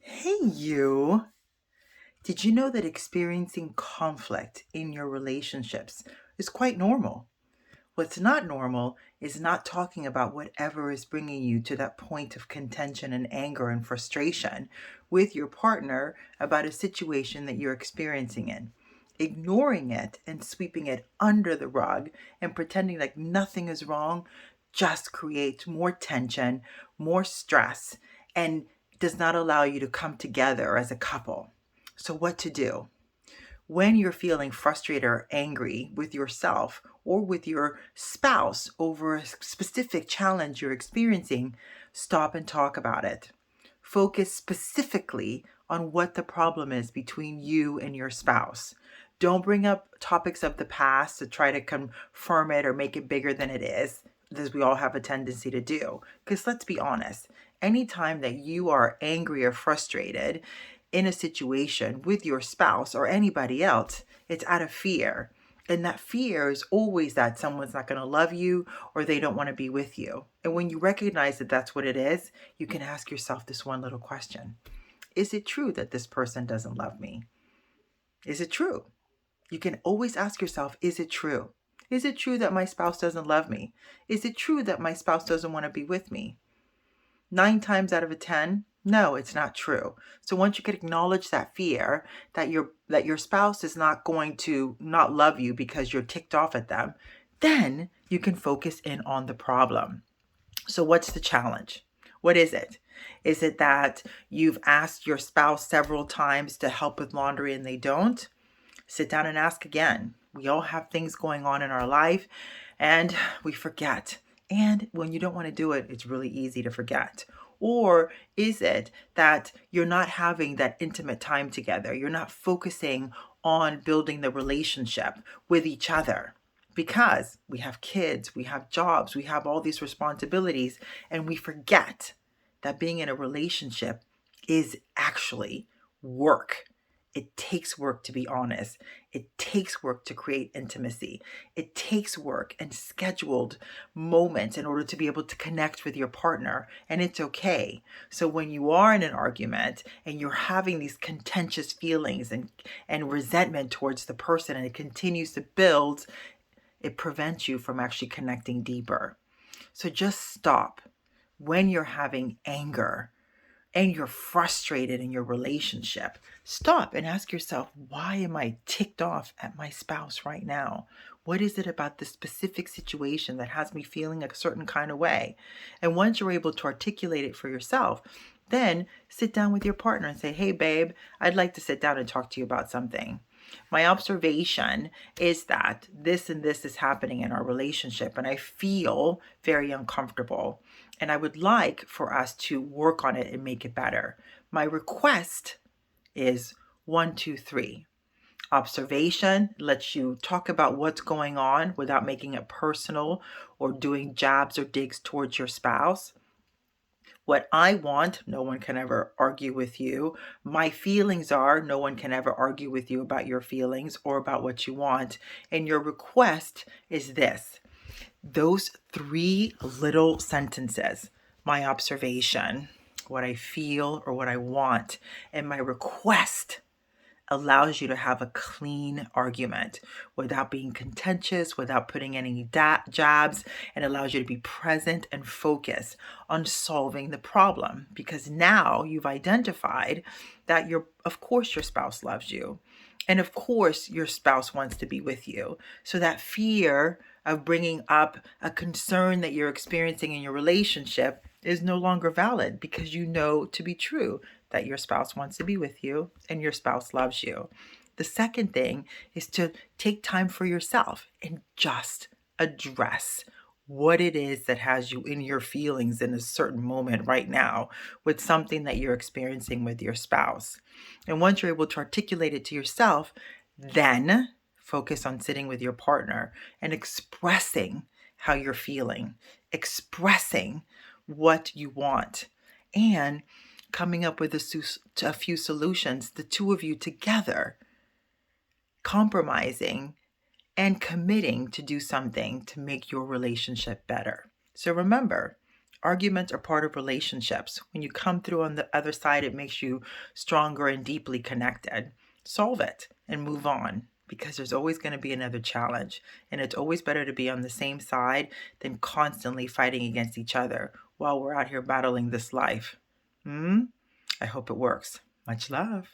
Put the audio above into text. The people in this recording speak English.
Hey, you. Did you know that experiencing conflict in your relationships is quite normal? What's not normal is not talking about whatever is bringing you to that point of contention and anger and frustration with your partner about a situation that you're experiencing in. Ignoring it and sweeping it under the rug and pretending like nothing is wrong just creates more tension, more stress, and does not allow you to come together as a couple. So, what to do? When you're feeling frustrated or angry with yourself or with your spouse over a specific challenge you're experiencing, stop and talk about it. Focus specifically on what the problem is between you and your spouse. Don't bring up topics of the past to try to confirm it or make it bigger than it is, as we all have a tendency to do. Because let's be honest, anytime that you are angry or frustrated, in a situation with your spouse or anybody else, it's out of fear. And that fear is always that someone's not going to love you or they don't want to be with you. And when you recognize that that's what it is, you can ask yourself this one little question. Is it true that this person doesn't love me? Is it true? You can always ask yourself, is it true? Is it true that my spouse doesn't love me? Is it true that my spouse doesn't want to be with me? 9 times out of 10, no, it's not true. So once you can acknowledge that fear that your spouse is not going to not love you because you're ticked off at them, then you can focus in on the problem. So what's the challenge? What is it? Is it that you've asked your spouse several times to help with laundry and they don't? Sit down and ask again. We all have things going on in our life and we forget. And when you don't want to do it, it's really easy to forget. Or is it that you're not having that intimate time together? You're not focusing on building the relationship with each other because we have kids, we have jobs, we have all these responsibilities, and we forget that being in a relationship is actually work. It takes work to be honest. It takes work to create intimacy. It takes work and scheduled moments in order to be able to connect with your partner. And it's okay. So when you are in an argument and you're having these contentious feelings and resentment towards the person and it continues to build, it prevents you from actually connecting deeper. So just stop when you're having anger and you're frustrated in your relationship, stop and ask yourself, why am I ticked off at my spouse right now? What is it about this specific situation that has me feeling a certain kind of way? And once you're able to articulate it for yourself, then sit down with your partner and say, hey, babe, I'd like to sit down and talk to you about something. My observation is that this and this is happening in our relationship, and I feel very uncomfortable. And I would like for us to work on it and make it better. My request is 1, 2, 3. Observation lets you talk about what's going on without making it personal or doing jabs or digs towards your spouse. What I want, no one can ever argue with you. My feelings are, no one can ever argue with you about your feelings or about what you want. And your request is this. Those 3 little sentences, my observation, what I feel or what I want, and my request allows you to have a clean argument without being contentious, without putting any jabs, and allows you to be present and focused on solving the problem. Because now you've identified that of course, your spouse loves you. And of course, your spouse wants to be with you. So that fear of bringing up a concern that you're experiencing in your relationship is no longer valid because you know to be true that your spouse wants to be with you and your spouse loves you. The second thing is to take time for yourself and just address what it is that has you in your feelings in a certain moment right now with something that you're experiencing with your spouse. And once you're able to articulate it to yourself, then focus on sitting with your partner and expressing how you're feeling, expressing what you want, and coming up with a few solutions, the two of you together, compromising and committing to do something to make your relationship better. So remember, Arguments are part of relationships. When you come through on the other side, it makes you stronger and deeply connected. Solve it and move on because there's always going to be another challenge. And it's always better to be on the same side than constantly fighting against each other while we're out here battling this life. I hope it works. Much love.